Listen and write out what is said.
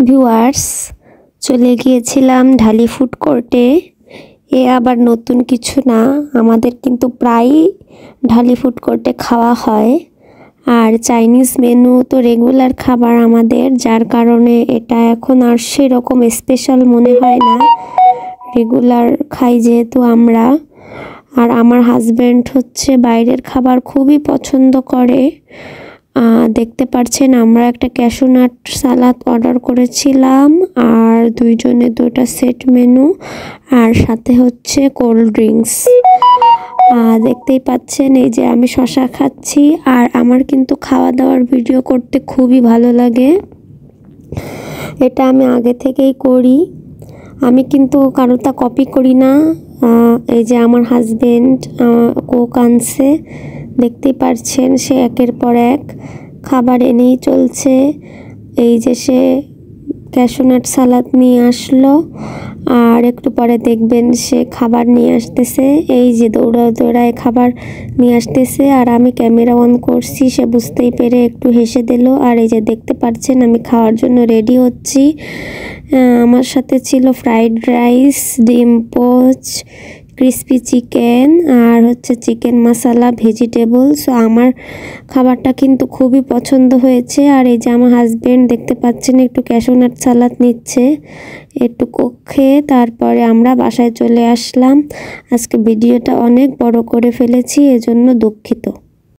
Viewers, চলে গিয়েছিলাম ঢালি food কোর্টে। এ আবার নতুন কিছু না, আমাদের কিন্তু প্রায়ই ঢালি ফুড কোর্টে খাওয়া হয়। আর চাইনিজ মেনু তো রেগুলার খাবার আমাদের, যার কারণে এটা এখন আর সেরকম স্পেশাল মনে হয় না। রেগুলার খাই যেহেতু আমরা। আর আমার হাজব্যান্ড হচ্ছে বাইরের খাবার খুবই পছন্দ করে। দেখতে পাচ্ছেন আমরা একটা ক্যাশু নাট সালাদ অর্ডার করেছিলাম, আর দুইজনে দুটো সেট মেনু, আর সাথে হচ্ছে কোল্ড ড্রিঙ্কস। দেখতেই পাচ্ছেন এই যে আমি শসা খাচ্ছি। আর আমার কিন্তু খাওয়া দাওয়ার ভিডিও করতে খুবই ভালো লাগে, এটা আমি আগে থেকেই করি। আমি কিন্তু কারোটা কপি করি না। এই যে আমার হাজবেন্ড কোক আনছে, দেখতেই পারছেন সে একের পর এক খাবার এনেই চলছে। এই যে সে ক্যাশু নাট সালাদ নিয়ে আসলো, আর একটু পরে দেখবেন সে খাবার নিয়ে আসতেছে। এই যে দৌড়ায় খাবার নিয়ে আসতেছে, আর আমি ক্যামেরা অন করছি, সে বুঝতেই পেরে একটু হেসে দিল। আর এই যে দেখতে পাচ্ছেন আমি খাওয়ার জন্য রেডি হচ্ছি। আমার সাথে ছিল ফ্রাইড রাইস, ডিম পোচ, ক্রিসপি চিকেন, আর হচ্ছে চিকেন মশলা, ভেজিটেবল। সো আমার খাবারটা কিন্তু খুবই পছন্দ হয়েছে। আর এই যে আমার হাজবেন্ড দেখতে পাচ্ছেন একটু ক্যাশু নাট সালাদ নিচ্ছে, একটু কোক খেয়ে তারপরে আমরা বাসায় চলে আসলাম। আজকে ভিডিওটা অনেক বড় করে ফেলেছি, এজন্য দুঃখিত।